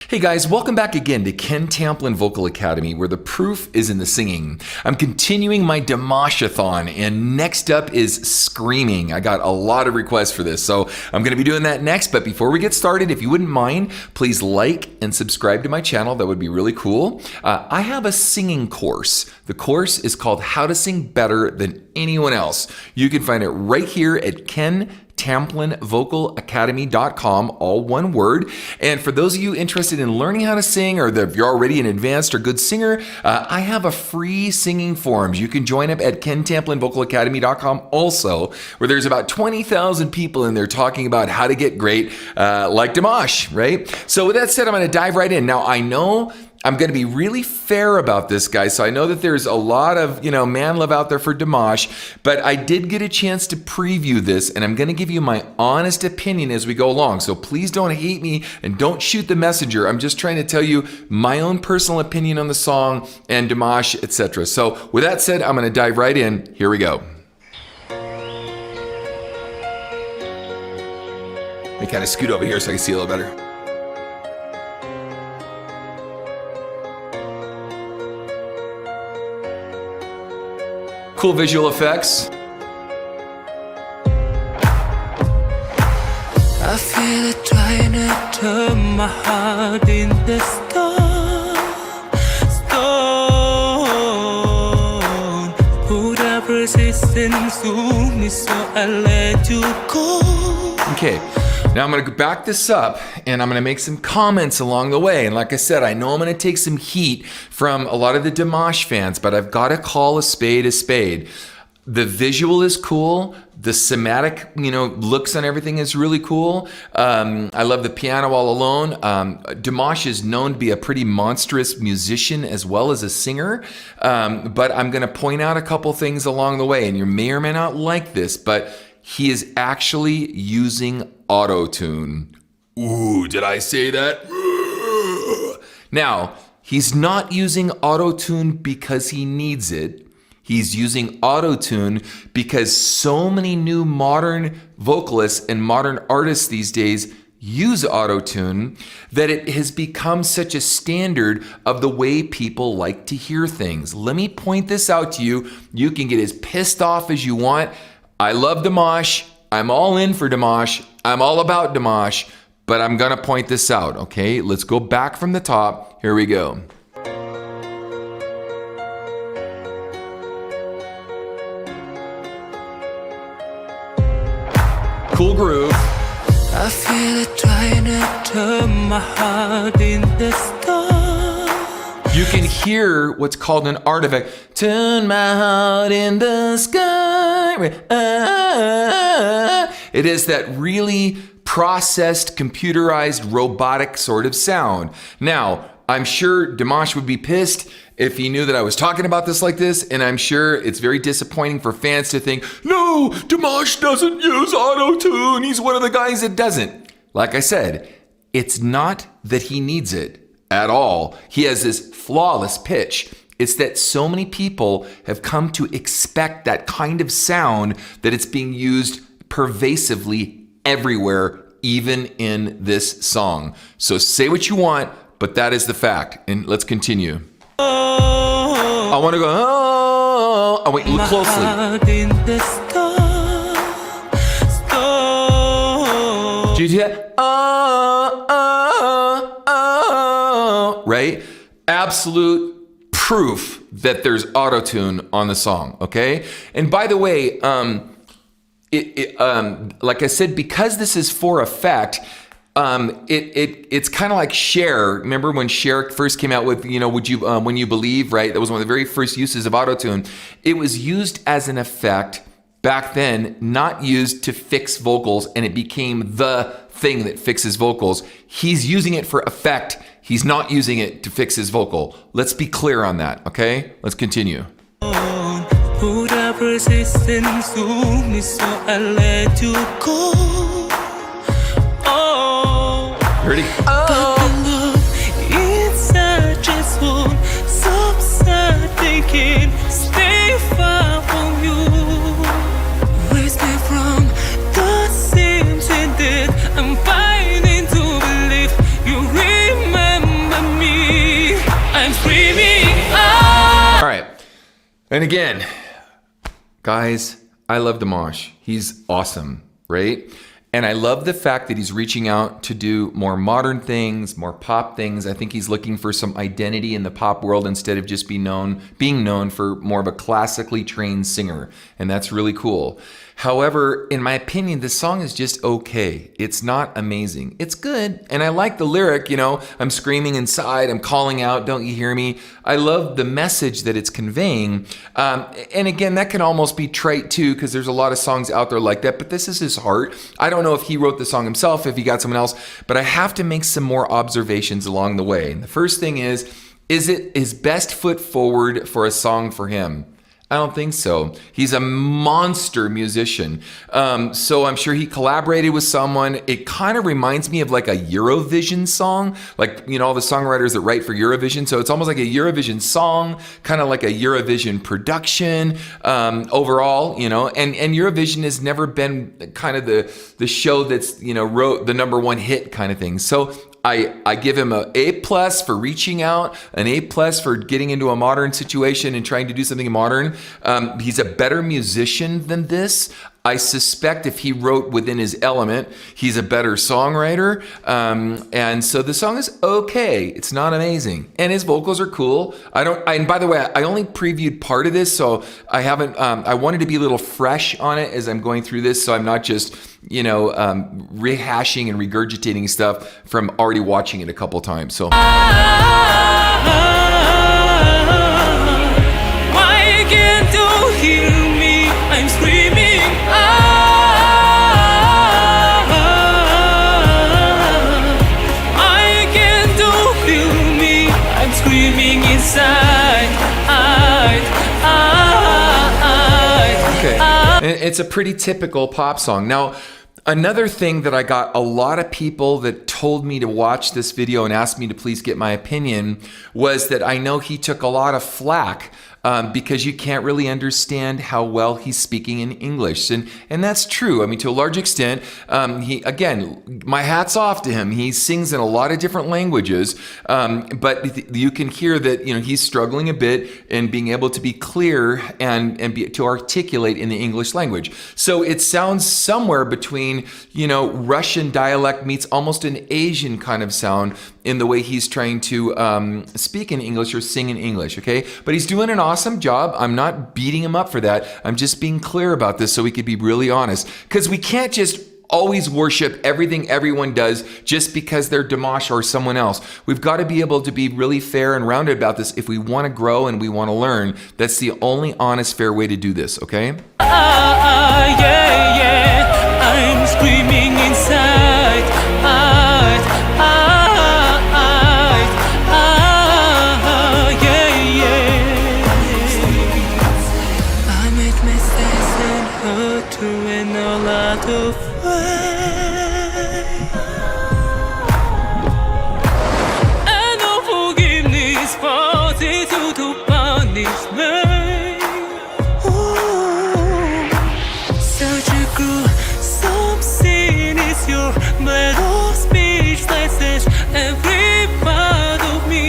Hey guys, welcome back again to Ken Tamplin Vocal Academy, where the proof is in the singing. I'm continuing my Dimashathon, and next up is screaming. I got a lot of requests for this, so I'm going to be doing that next. But before we get started, if you wouldn't mind, please like and subscribe to my channel. That would be really cool. I have a singing course. The course is called How to Sing Better Than Anyone Else. You can find it right here at KenTamplinVocalAcademy.com, all one word. And for those of you interested in learning how to sing, or if you're already an advanced or good singer, I have a free singing forums. You can join up at KenTamplinVocalAcademy.com also, where there's about 20,000 people in there talking about how to get great, like Dimash, right? So with that said, I'm going to dive right in. Now, I know I'm going to be really fair about this, guys. So I know that there's a lot of, man love out there for Dimash, but I did get a chance to preview this, and I'm going to give you my honest opinion as we go along. So please don't hate me and don't shoot the messenger. I'm just trying to tell you my own personal opinion on the song and Dimash, etc. So with that said, I'm going to dive right in. Here we go. Let me kind of scoot over here so I can see a little better. Cool visual effects. I feel it trying to turn my heart in the stone. Put up resistance to me, so I let you go. Okay, now I'm going to back this up and I'm going to make some comments along the way. And like I said, I know I'm going to take some heat from a lot of the Dimash fans, but I've got to call a spade a spade. The visual is cool. The somatic, looks on everything is really cool. I love the piano all alone. Dimash is known to be a pretty monstrous musician as well as a singer. But I'm going to point out a couple things along the way, and you may or may not like this, but he is actually using auto-tune. Ooh, did I say that? Now, he's not using auto-tune because he needs it. He's using auto-tune because so many new modern vocalists and modern artists these days use auto-tune that it has become such a standard of the way people like to hear things. Let me point this out to you. You can get as pissed off as you want. I love Dimash. I'm all in for Dimash. I'm all about Dimash, but I'm gonna point this out, okay? Let's go back from the top. Here we go. Cool groove. I feel it trying to turn my heart in the stone. You can hear what's called an artifact. Turn my heart in the sky. It is that really processed, computerized, robotic sort of sound. Now, I'm sure Dimash would be pissed if he knew that I was talking about this like this, and I'm sure it's very disappointing for fans to think, no, Dimash doesn't use auto-tune. He's one of the guys that doesn't. Like I said, it's not that he needs it at all. He has this flawless pitch. It's that so many people have come to expect that kind of sound that it's being used pervasively everywhere, even in this song. So say what you want, but that is the fact. And let's continue. I want to go, oh, wait, look closely. Did you hear that? Oh, right? Absolute proof that there's auto-tune on the song, okay? And by the way, like I said, because this is for effect, it's kind of like Cher. Remember when Cher first came out with, would you, when you believe, right? That was one of the very first uses of auto-tune. It was used as an effect back then, not used to fix vocals, and it became the thing that fixes vocals. He's using it for effect. He's not using it to fix his vocal. Let's be clear on that, okay? Let's continue. Put up resistance to me, so I let you go. Ready? It's such a soul, subside thinking, stay far from you. Raise me from the same that I'm fighting to believe you remember. And again, guys, I love Dimash. He's awesome, right? And I love the fact that he's reaching out to do more modern things, more pop things. I think he's looking for some identity in the pop world instead of just being known for more of a classically trained singer. And that's really cool. However, in my opinion, this song is just okay. It's not amazing. It's good. And I like the lyric, I'm screaming inside, I'm calling out, don't you hear me? I love the message that it's conveying. And again, that can almost be trite too, because there's a lot of songs out there like that, but this is his heart. I don't know if he wrote the song himself, if he got someone else, but I have to make some more observations along the way. And the first thing is it his best foot forward for a song for him? I don't think so. He's a monster musician. So I'm sure he collaborated with someone. It kind of reminds me of like a Eurovision song, like, all the songwriters that write for Eurovision. So it's almost like a Eurovision song, kind of like a Eurovision production overall, and Eurovision has never been kind of the show that's, wrote the number one hit kind of thing. So I give him an A+ for reaching out, an A+ for getting into a modern situation and trying to do something modern. He's a better musician than this. I suspect if he wrote within his element, he's a better songwriter. And so the song is okay. It's not amazing. And his vocals are cool. And by the way, I only previewed part of this, so I haven't, I wanted to be a little fresh on it as I'm going through this, so I'm not just, rehashing and regurgitating stuff from already watching it a couple times. So. Why can't you hear me? I'm screaming. Why can't you feel me? I'm screaming inside. Okay. It's a pretty typical pop song. Now, another thing that I got a lot of people that told me to watch this video and asked me to please get my opinion was that I know he took a lot of flack because you can't really understand how well he's speaking in English. And that's true. I mean, to a large extent, again, my hat's off to him. He sings in a lot of different languages, but you can hear that, he's struggling a bit in being able to be clear and to articulate in the English language. So it sounds somewhere between, Russian dialect meets almost an Asian kind of sound in the way he's trying to speak in English or sing in English, okay? But he's doing an awesome job. I'm not beating him up for that. I'm just being clear about this so we could be really honest. Because we can't just always worship everything everyone does just because they're Dimash or someone else. We've got to be able to be really fair and rounded about this if we want to grow and we want to learn. That's the only honest, fair way to do this, okay? I'm screaming inside. I made mistakes and hurt you in a lot of ways. And no forgiveness forces you to punish me. Surgical, something is your metal speech that says every part of me.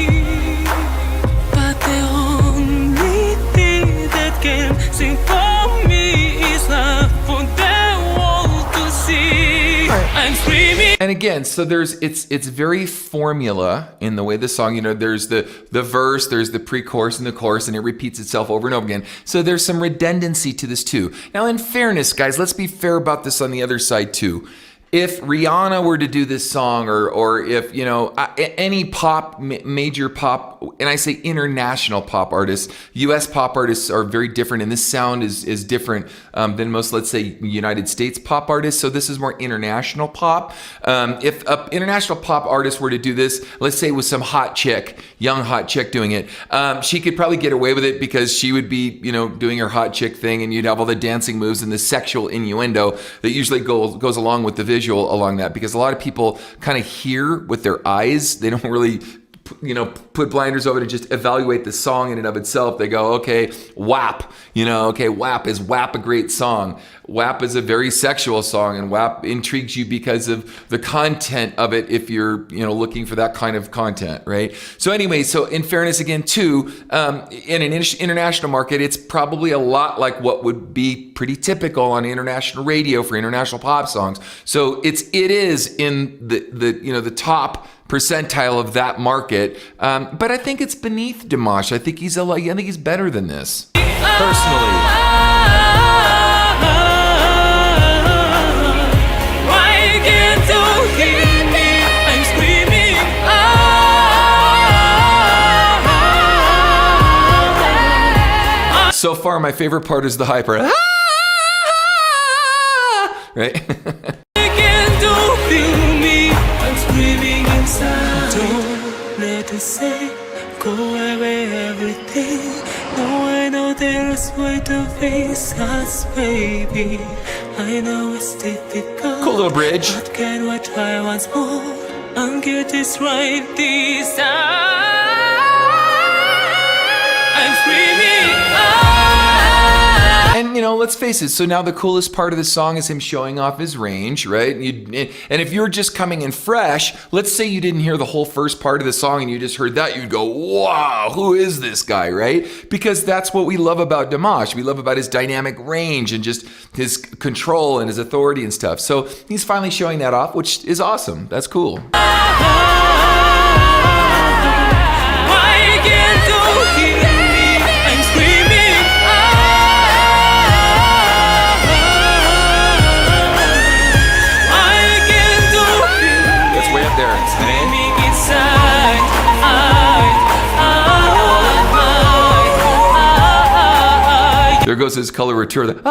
But the only thing that can sing for me is love for the world to see. I'm screaming. And again, so it's very formula in the way the song, there's the verse, there's the pre-chorus and the chorus, and it repeats itself over and over again. So there's some redundancy to this too. Now, in fairness, guys, let's be fair about this on the other side too. If Rihanna were to do this song, or if, any major pop, and I say international pop artists, US pop artists are very different, and this sound is different than most, let's say, United States pop artists. So this is more international pop. If an international pop artist were to do this, let's say with some young hot chick doing it, she could probably get away with it because she would be, doing her hot chick thing, and you'd have all the dancing moves and the sexual innuendo that usually goes along with the visual along that, because a lot of people kind of hear with their eyes. They don't really put blinders over to just evaluate the song in and of itself. They go, okay, WAP, WAP is WAP a great song. WAP is a very sexual song, and WAP intrigues you because of the content of it if you're, looking for that kind of content, right? So anyway, so in fairness again, too, in an international market, it's probably a lot like what would be pretty typical on international radio for international pop songs. So it is in the top percentile of that market, but I think it's beneath Dimash. I think he's better than this, personally. So far, my favorite part is the high part. Right? Don't let us say, go away everything. No, I know there's way to face us, baby. I know it's difficult. Cool little bridge. But can we try once more and get this right this time? I'm screaming. And let's face it, so now the coolest part of the song is him showing off his range, right? And if you're just coming in fresh, let's say you didn't hear the whole first part of the song and you just heard that, you'd go, wow, who is this guy, right? Because that's what we love about Dimash. We love about his dynamic range and just his control and his authority and stuff. So he's finally showing that off, which is awesome. That's cool. There goes his coloratura.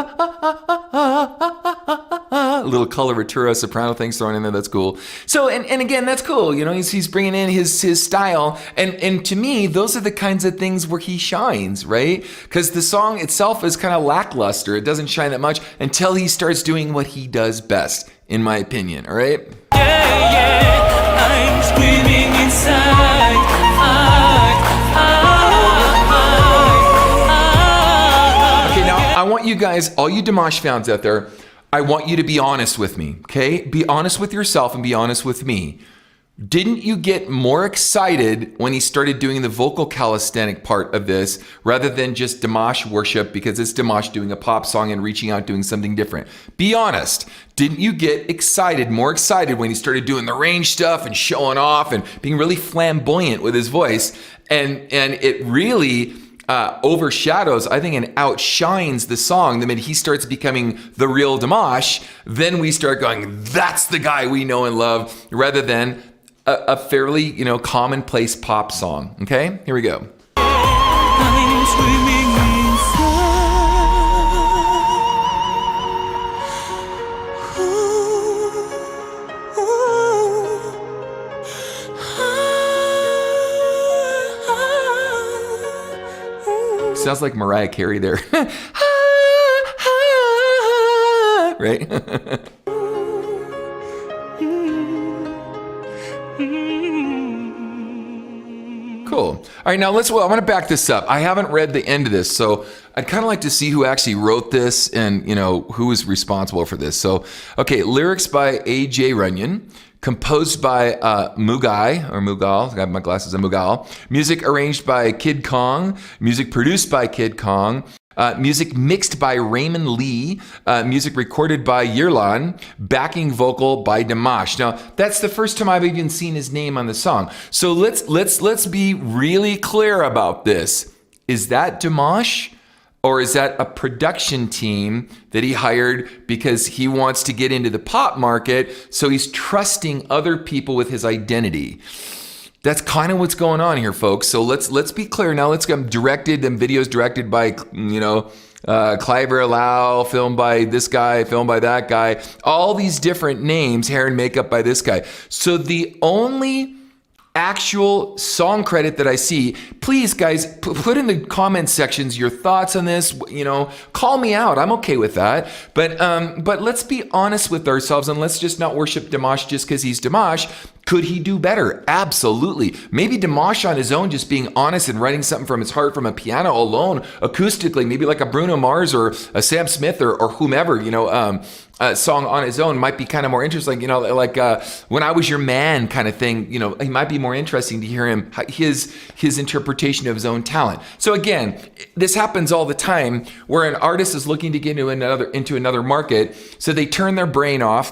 Little coloratura soprano things thrown in there. That's cool. So, and again, that's cool. He's bringing in his style. And to me, those are the kinds of things where he shines, right? Because the song itself is kind of lackluster. It doesn't shine that much until he starts doing what he does best, in my opinion. All right? Yeah, I'm screaming inside. I want you guys, all you Dimash fans out there, I want you to be honest with me, okay? Be honest with yourself and be honest with me. Didn't you get more excited when he started doing the vocal calisthenic part of this rather than just Dimash worship because it's Dimash doing a pop song and reaching out doing something different? Be honest. Didn't you get more excited when he started doing the range stuff and showing off and being really flamboyant with his voice? And it really overshadows, I think, and outshines the song. The minute he starts becoming the real Dimash, then we start going, that's the guy we know and love, rather than a fairly, commonplace pop song. Okay, here we go. I'm screaming inside. Sounds like Mariah Carey there. Right? Cool. All right, now I want to back this up. I haven't read the end of this, so I'd kind of like to see who actually wrote this and, who was responsible for this. So, okay, lyrics by A.J. Runyon, composed by Mughal, I got my glasses on Mughal, music arranged by Kid Kong, music produced by Kid Kong, music mixed by Raymond Lee, music recorded by Yerlan, backing vocal by Dimash. Now, that's the first time I've even seen his name on the song. So let's be really clear about this. Is that Dimash? Or is that a production team that he hired because he wants to get into the pop market, so he's trusting other people with his identity? That's kind of what's going on here, folks. So let's be clear now. Let's get directed. Them videos directed by Clive Lau, filmed by this guy, filmed by that guy. All these different names, hair and makeup by this guy. So the only actual song credit that I see, please guys, put in the comment sections your thoughts on this. You know, call me out. I'm okay with that. But let's be honest with ourselves and let's just not worship Dimash just because he's Dimash. Could he do better? Absolutely. Maybe Dimash on his own, just being honest and writing something from his heart from a piano alone, acoustically, maybe like a Bruno Mars or a Sam Smith or whomever, you know, a song on his own might be kind of more interesting, you know, like When I Was Your Man kind of thing. You know, it might be more interesting to hear him, his interpretation of his own talent. So again, this happens all the time where an artist is looking to get into another market, so they turn their brain off.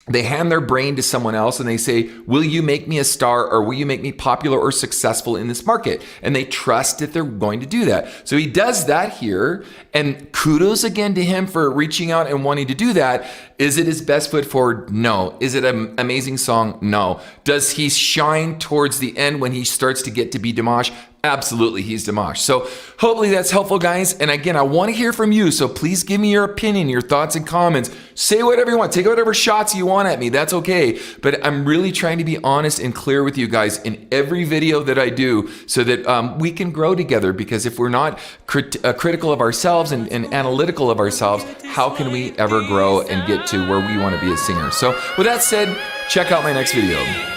They hand their brain to someone else and they say, will you make me a star, or will you make me popular or successful in this market? And they trust that they're going to do that. So he does that here, and kudos again to him for reaching out and wanting to do that. Is it his best foot forward? No. Is it an amazing song? No. Does he shine towards the end when he starts to get to be Dimash? Absolutely, he's Dimash. So hopefully that's helpful, guys. And again, I want to hear from you. So please give me your opinion, your thoughts and comments. Say whatever you want. Take whatever shots you want at me. That's okay. But I'm really trying to be honest and clear with you guys in every video that I do, so that we can grow together. Because if we're not critical of ourselves and analytical of ourselves, how can we ever grow and get to where we want to be as singers? So with that said, check out my next video.